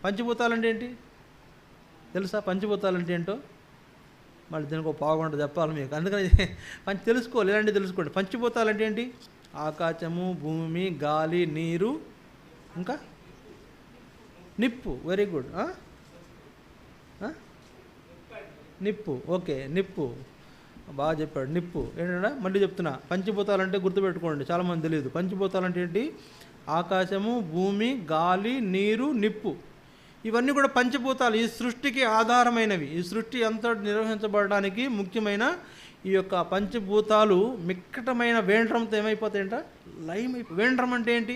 పంచభూతాలంటే ఏంటి తెలుసా? పంచభూతాలంటే ఏంటో మళ్ళీ దీనికి ఒక పావుగంట చెప్పాలి మీకు, అందుకని తెలుసుకోవాలి, ఇలాంటివి తెలుసుకోండి. పంచభూతాలంటే ఏంటి? ఆకాశము, భూమి, గాలి, నీరు, ఇంకా నిప్పు. Very good. నిప్పు. ఓకే, నిప్పు బాగా చెప్పాడు. నిప్పు ఏంటంటే మళ్ళీ చెప్తున్నా, పంచభూతాలంటే గుర్తుపెట్టుకోండి, చాలామంది తెలియదు. పంచభూతాలంటే ఏంటి? ఆకాశము, భూమి, గాలి, నీరు, నిప్పు. ఇవన్నీ కూడా పంచభూతాలు, ఈ సృష్టికి ఆధారమైనవి. ఈ సృష్టి అంతటి నిర్వహించబడడానికి ముఖ్యమైన ఈ యొక్క పంచభూతాలు మిక్కటమైన వేండ్రంతో ఏమైపోతాయంట? వేండ్రం అంటే ఏంటి?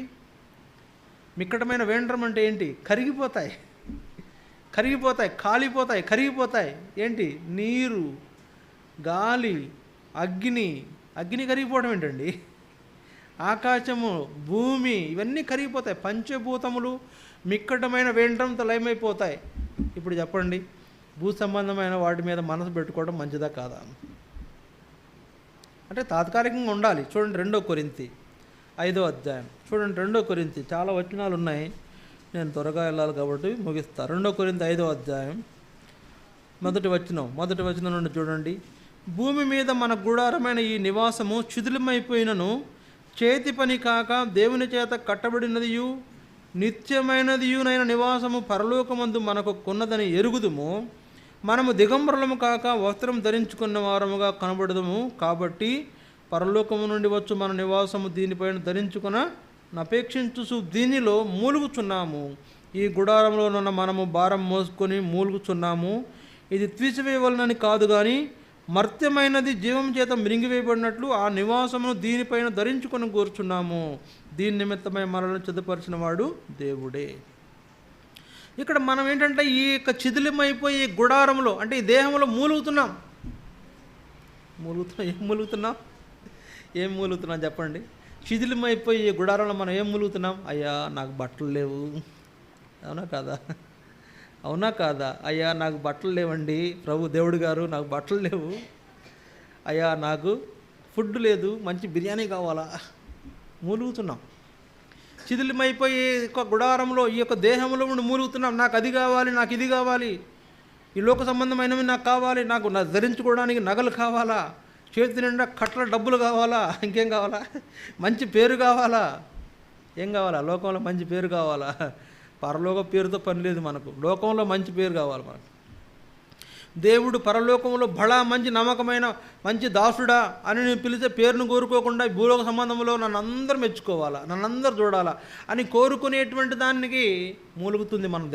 మిక్కటమైన వేండ్రం అంటే ఏంటి? కరిగిపోతాయి, కాలిపోతాయి, కరిగిపోతాయి. ఏంటి? నీరు, గాలి, అగ్ని కరిగిపోవడం ఏంటండి? ఆకాశము, భూమి, ఇవన్నీ కరిగిపోతాయి. పంచభూతములు మిక్కటమైన వేండ్రంతో లయమైపోతాయి. ఇప్పుడు చెప్పండి, భూ సంబంధమైన వాటి మీద మనసు పెట్టుకోవడం మంచిదా కాదా? అంటే తాత్కాలికంగా ఉండాలి. చూడండి 2 కొరింథీ 5వ అధ్యాయం చూడండి. 2 కొరింథీ చాలా వచనాలు ఉన్నాయి, నేను త్వరగా వెళ్ళాలి కాబట్టి ముగిస్తా. 2 కొరింథీ 5వ అధ్యాయం మొదటి వచనం నుండి చూడండి. భూమి మీద మన గుడారమైన ఈ నివాసము శిథిలమైపోయినను చేతి పని కాక దేవుని చేత కట్టబడినదియు నిత్యమైనదియునైన నివాసము పరలోకమందు మనకు కొన్నదని ఎరుగుదుము. మనము దిగంబరులము కాక వస్త్రం ధరించుకున్న వారముగా కనబడదుము. కాబట్టి పరలోకము నుండి వచ్చు మన నివాసము దీనిపైన ధరించుకున్న అపేక్షించు దీనిలో మూలుగుచున్నాము. ఈ గుడారంలోనున్న మనము భారం మోసుకొని మూలుగుచున్నాము. ఇది తీసివేయవలనని కాదు కానీ మర్త్యమైనది జీవం చేత మిరింగివేయబడినట్లు ఆ నివాసమును దీనిపైన ధరించుకొని కూర్చున్నాము. దీని నిమిత్తమై మనల్ని సిద్ధపరిచిన వాడు దేవుడే. ఇక్కడ మనం ఏంటంటే ఈ యొక్క శిథిలమైపోయి గుడారంలో, అంటే ఈ దేహంలో ఏం మూలుగుతున్నాం చెప్పండి? శిథిలమైపోయి ఈ గుడారంలో మనం ఏం మూలుగుతున్నాం? అయ్యా నాకు బట్టలు లేవు. అవునా కాదా? అయ్యా నాకు బట్టలు లేవండి ప్రభు దేవుడు గారు, నాకు బట్టలు లేవు. అయ్యా నాకు ఫుడ్ లేదు, మంచి బిర్యానీ కావాలా? మూలుగుతున్నాం. శిథిలమైపోయి ఒక గుడారంలో ఈ యొక్క దేహంలో ఉండి మూలుగుతున్నాం. నాకు అది కావాలి, నాకు ఇది కావాలి, ఈ లోక సంబంధమైనవి నాకు కావాలి, నాకు ధరించుకోవడానికి నగలు కావాలా, చేతి నిండా కట్ల డబ్బులు కావాలా, ఇంకేం కావాలా? మంచి పేరు కావాలా? ఏం కావాలా? లోకంలో మంచి పేరు కావాలా? పరలోక పేరుతో పని లేదు మనకు, లోకంలో మంచి పేరు కావాలి మనకు. దేవుడు పరలోకంలో బడా మంచి నమ్మకమైన మంచి దాసుడా అని నేను పిలిచే పేరును కోరుకోకుండా భూలోక సంబంధంలో నన్ను అందరూ మెచ్చుకోవాలా, నన్ను అందరూ చూడాలా అని కోరుకునేటువంటి దానికి మూలుగుతుంది మన